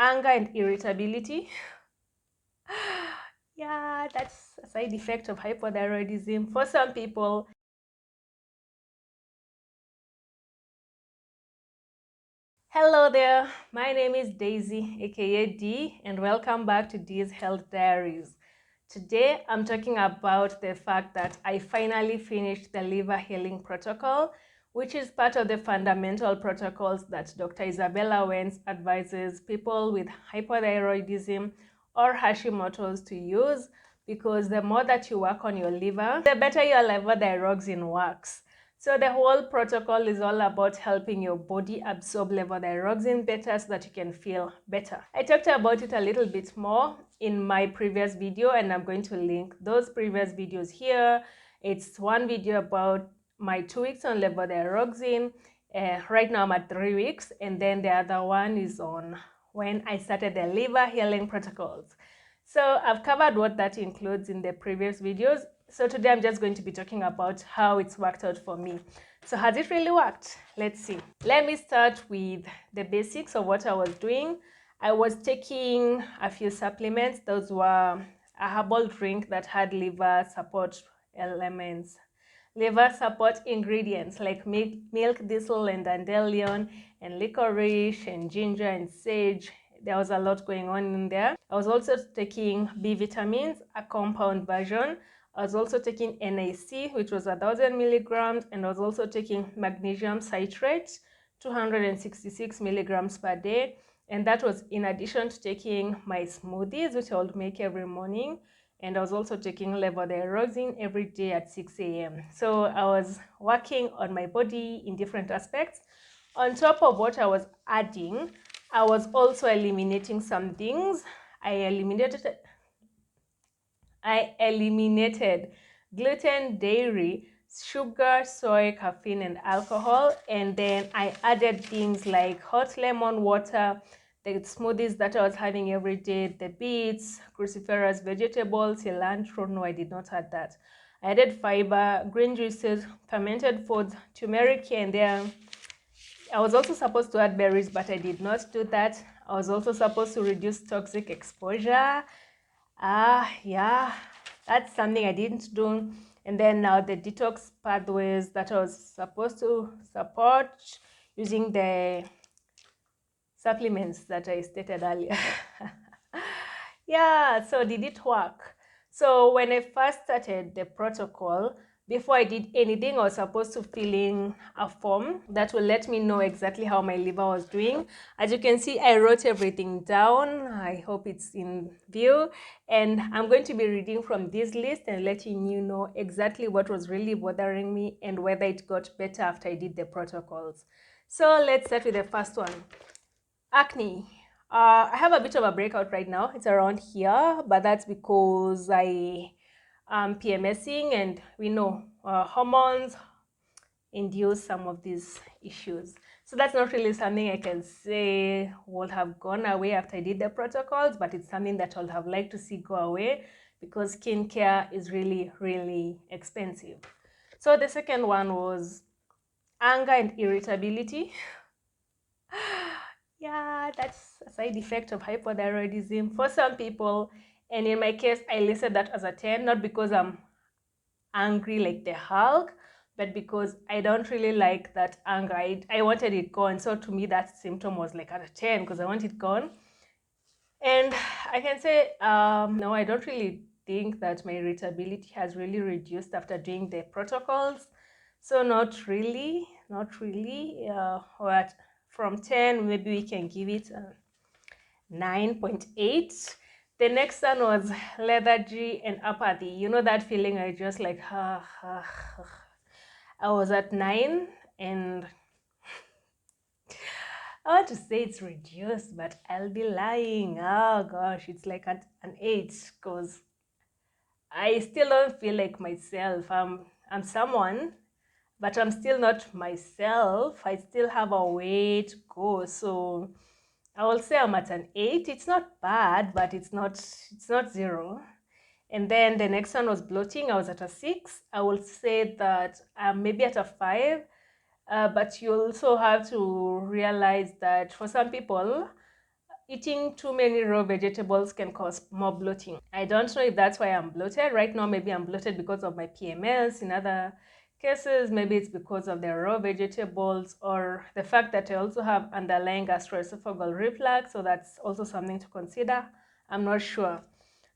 anger and irritability. Yeah, that's a side effect of hypothyroidism for some people. Hello there, my name is Daisy, aka D, and welcome back to D's Health Diaries. Today, I'm talking about the fact that I finally finished the liver healing protocol, which is part of the fundamental protocols that Dr. Isabella Wentz advises people with hypothyroidism or Hashimoto's to use, because the more that you work on your liver, the better your levothyroxine works. So the whole protocol is all about helping your body absorb levothyroxine better so that you can feel better. I talked about it a little bit more in my previous video, and I'm going to link those previous videos here. It's one video about my 2 weeks on levothyroxine. Right now I'm at 3 weeks, and then the other one is on when I started the liver healing protocols. So I've covered what that includes in the previous videos. So today I'm just going to be talking about how it's worked out for me. So has it really worked? Let's see. Let me start with the basics of what I was doing. I was taking a few supplements. Those were a herbal drink that had liver support elements, liver support ingredients like milk thistle and dandelion and licorice and ginger and sage. There was a lot going on in there. I was also taking B vitamins, a compound version. I was also taking NAC, which was 1,000 milligrams, and I was also taking magnesium citrate, 266 milligrams per day. And that was in addition to taking my smoothies, which I would make every morning. And I was also taking levothyroxine every day at 6 a.m. So I was working on my body in different aspects. On top of what I was adding, I was also eliminating some things. I eliminated gluten, dairy, sugar, soy, caffeine, and alcohol. And then I added things like hot lemon water, the smoothies that I was having every day, the beets, cruciferous vegetables, cilantro. No, I did not add that. I added fiber, green juices, fermented foods, turmeric here and there. I was also supposed to add berries, but I did not do that. I was also supposed to reduce toxic exposure. Yeah, that's something I didn't do. And then now the detox pathways that I was supposed to support using the supplements that I stated earlier. Yeah, so did it work? So when I first started the protocol, before I did anything, I was supposed to fill in a form that will let me know exactly how my liver was doing. As you can see, I wrote everything down. I hope it's in view. And I'm going to be reading from this list and letting you know exactly what was really bothering me and whether it got better after I did the protocols. So let's start with the first one. Acne. I have a bit of a breakout right now. It's around here, but that's because I am PMSing, and we know hormones induce some of these issues. So that's not really something I can say would have gone away after I did the protocols, but it's something that I would have liked to see go away because skincare is really, really expensive. So the second one was anger and irritability. Yeah, that's a side effect of hypothyroidism for some people. And in my case, I listed that as a 10, not because I'm angry like the Hulk, but because I don't really like that anger. I wanted it gone. So to me, that symptom was like at a 10 because I want it gone. And I can say, no, I don't really think that my irritability has really reduced after doing the protocols. So not really. What from 10, maybe we can give it 9.8. The next one was lethargy and apathy. You know that feeling I just like, I was at 9, and I want to say it's reduced, but I'll be lying. Oh gosh, it's like at an 8 because I still don't feel like myself. I'm someone, but I'm still not myself. I still have a way to go. So I will say I'm at an 8. It's not bad, but it's not 0. And then the next one was bloating. I was at a 6. I will say that I'm maybe at a 5. But you also have to realize that for some people, eating too many raw vegetables can cause more bloating. I don't know if that's why I'm bloated. Right now, maybe I'm bloated because of my PMS. In other cases, maybe it's because of the raw vegetables or the fact that I also have underlying gastroesophageal reflux. So that's also something to consider. I'm not sure.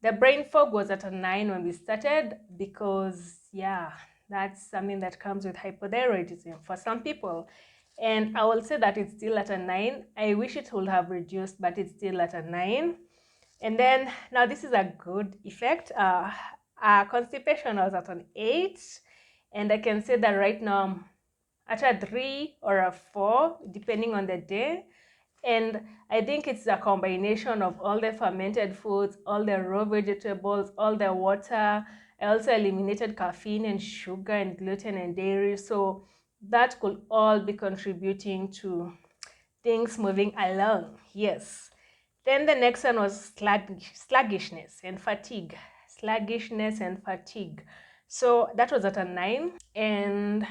The brain fog was at a 9 when we started because, yeah, that's something that comes with hypothyroidism for some people. And I will say that it's still at a 9. I wish it would have reduced, but it's still at a 9. And then now this is a good effect. Constipation was at an 8. And I can say that right now I'm at a 3 or a 4, depending on the day. And I think it's a combination of all the fermented foods, all the raw vegetables, all the water. I also eliminated caffeine and sugar and gluten and dairy. So that could all be contributing to things moving along. Yes. Then the next one was sluggishness and fatigue. Sluggishness and fatigue. So that was at a 9. And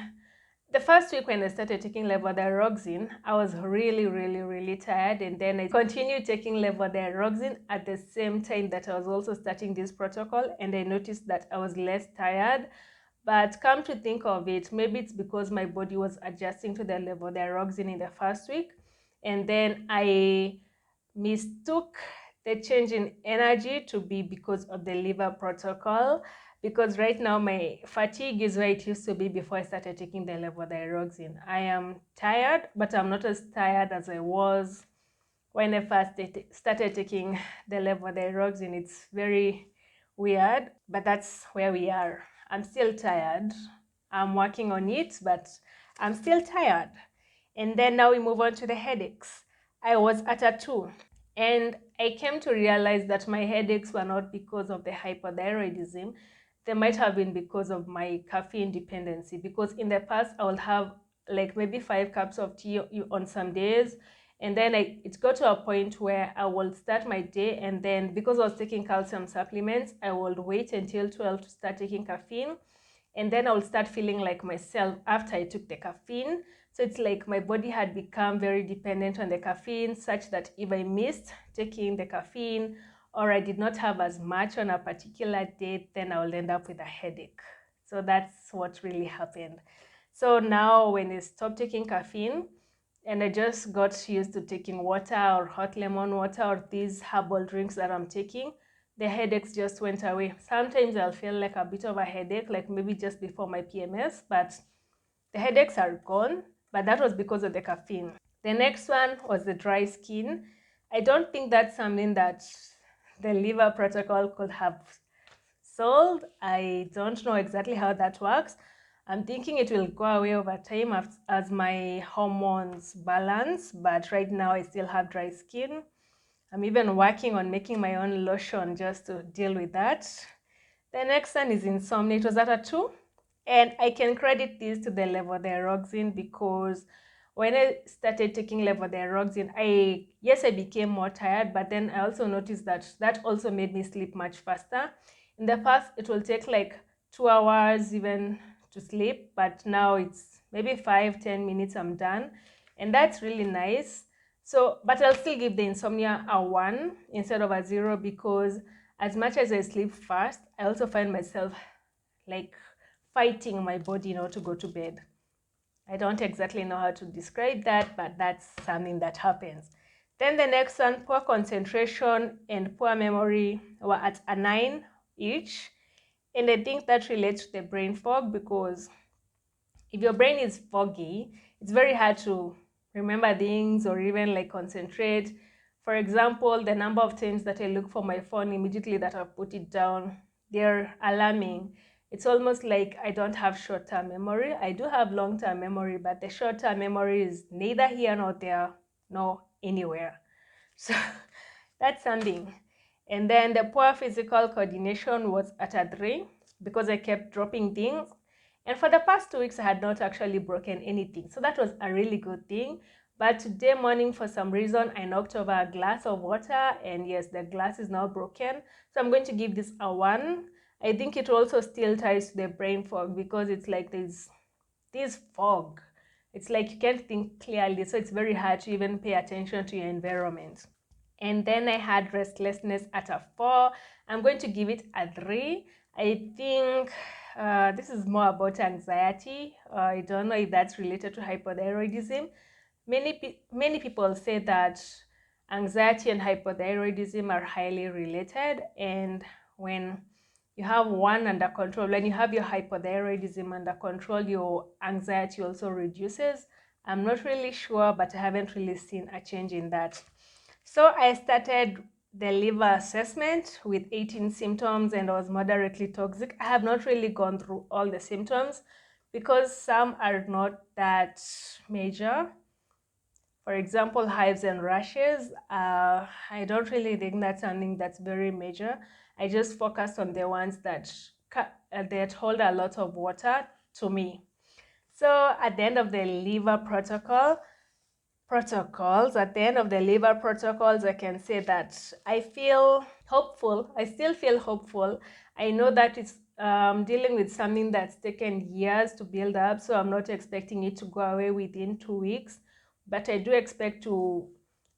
the first week when I started taking levothyroxine, I was really tired, and then I continued taking levothyroxine at the same time that I was also starting this protocol, and I noticed that I was less tired. But come to think of it, maybe it's because my body was adjusting to the levothyroxine in the first week, and then I mistook the change in energy to be because of the liver protocol, because right now my fatigue is where it used to be before I started taking the levothyroxine. I am tired, but I'm not as tired as I was when I first started taking the levothyroxine. It's very weird, but that's where we are. I'm still tired. I'm working on it, but I'm still tired. And then now we move on to the headaches. I was at a 2. And I came to realize that my headaches were not because of the hypothyroidism. They might have been because of my caffeine dependency. Because in the past, I would have like maybe 5 cups of tea on some days. And then it got to a point where I will start my day, and then because I was taking calcium supplements, I would wait until 12 to start taking caffeine. And then I will start feeling like myself after I took the caffeine. So it's like my body had become very dependent on the caffeine, such that if I missed taking the caffeine or I did not have as much on a particular day, then I will end up with a headache. So that's what really happened. So now when I stopped taking caffeine and I just got used to taking water or hot lemon water or these herbal drinks that I'm taking, the headaches just went away. Sometimes I'll feel like a bit of a headache, like maybe just before my PMS, but the headaches are gone, but that was because of the caffeine. The next one was the dry skin. I don't think that's something that the liver protocol could have solved. I don't know exactly how that works. I'm thinking it will go away over time as my hormones balance, but right now I still have dry skin. I'm even working on making my own lotion just to deal with that. The next one is insomnia. It was at a 2. And I can credit this to the levothyroxine, because when I started taking levothyroxine, I became more tired, but then I also noticed that also made me sleep much faster. In the past, it will take like 2 hours even to sleep, but now it's maybe 5-10 minutes, I'm done. And that's really nice. So, but I'll still give the insomnia a 1 instead of a 0, because as much as I sleep fast, I also find myself like fighting my body not to go to bed. I don't exactly know how to describe that, but that's something that happens. Then the next one, poor concentration and poor memory, were at a 9 each. And I think that relates to the brain fog, because if your brain is foggy, it's very hard to remember things or even like concentrate. For example, the number of times that I look for my phone immediately that I've put it down, they're alarming. It's almost like I don't have short-term memory. I do have long-term memory, but the short-term memory is neither here nor there, nor anywhere. So that's something. And then the poor physical coordination was at a 3, because I kept dropping things. And for the past 2 weeks, I had not actually broken anything. So that was a really good thing. But today morning, for some reason, I knocked over a glass of water, and yes, the glass is now broken. So I'm going to give this a 1. I think it also still ties to the brain fog, because it's like there's this fog. It's like you can't think clearly, so it's very hard to even pay attention to your environment. And then I had restlessness at a 4. I'm going to give it a 3. I think this is more about anxiety. I don't know if that's related to hypothyroidism. Many people say that anxiety and hypothyroidism are highly related, and when you have one under control, when you have your hypothyroidism under control, your anxiety also reduces. I'm not really sure, but I haven't really seen a change in that. So I started the liver assessment with 18 symptoms and I was moderately toxic. I have not really gone through all the symptoms because some are not that major. For example, hives and rashes, I don't really think that's something that's very major. I just focused on the ones that hold a lot of water to me. So at the end of the liver protocols, at the end of the liver protocols, I can say that I feel hopeful. I still feel hopeful. I know that it's dealing with something that's taken years to build up, so I'm not expecting it to go away within 2 weeks, but I do expect to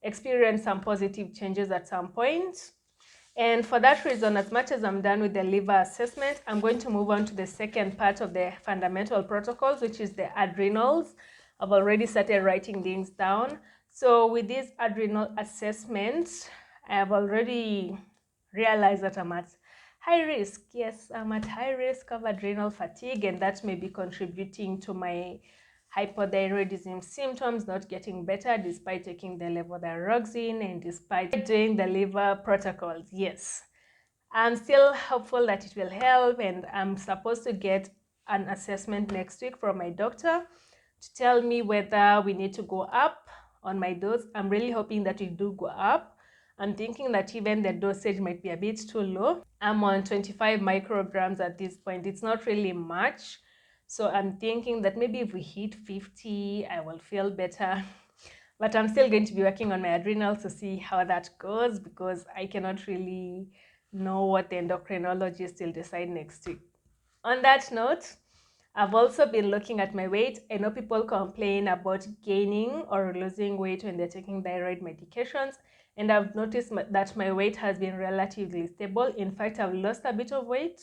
experience some positive changes at some point. And for that reason, as much as I'm done with the liver assessment, I'm going to move on to the second part of the fundamental protocols, which is the adrenals. I've already started writing things down. So with these adrenal assessments, I have already realized that I'm at high risk. Yes, I'm at high risk of adrenal fatigue, and that may be contributing to my hypothyroidism symptoms not getting better despite taking the levothyroxine and despite doing the liver protocols. Yes, I'm still hopeful that it will help, and I'm supposed to get an assessment next week from my doctor to tell me whether we need to go up on my dose. I'm really hoping that we do go up. I'm thinking that even the dosage might be a bit too low. I'm on 25 micrograms at this point. It's not really much. So I'm thinking that maybe if we hit 50, I will feel better. But I'm still going to be working on my adrenals to see how that goes, because I cannot really know what the endocrinologist will decide next week. On that note, I've also been looking at my weight. I know people complain about gaining or losing weight when they're taking thyroid medications, and I've noticed that my weight has been relatively stable. In fact, I've lost a bit of weight,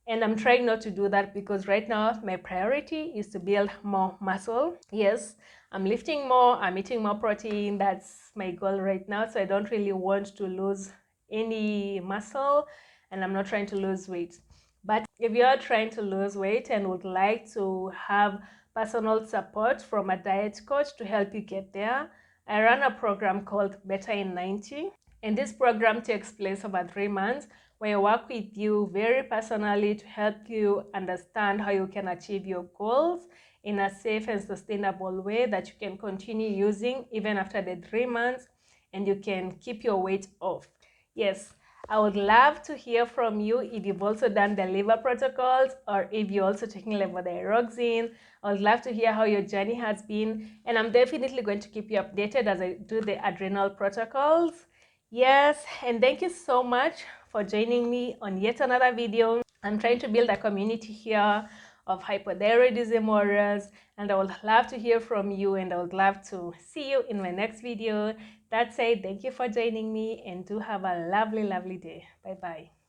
and I'm trying not to do that because right now my priority is to build more muscle. Yes, I'm lifting more, I'm eating more protein. That's my goal right now. So I don't really want to lose any muscle, and I'm not trying to lose weight. But if you're trying to lose weight and would like to have personal support from a diet coach to help you get there, I run a program called Better in 90. And this program takes place over 3 months, where I work with you very personally to help you understand how you can achieve your goals in a safe and sustainable way that you can continue using even after the 3 months, and you can keep your weight off. Yes, I would love to hear from you if you've also done the liver protocols or if you're also taking levothyroxine. I would love to hear how your journey has been, and I'm definitely going to keep you updated as I do the adrenal protocols. Yes, and thank you so much for joining me on yet another video. I'm trying to build a community here of hypothyroidism warriors, and I would love to hear from you, and I would love to see you in my next video. That said, thank you for joining me, and do have a lovely, lovely day. Bye-bye.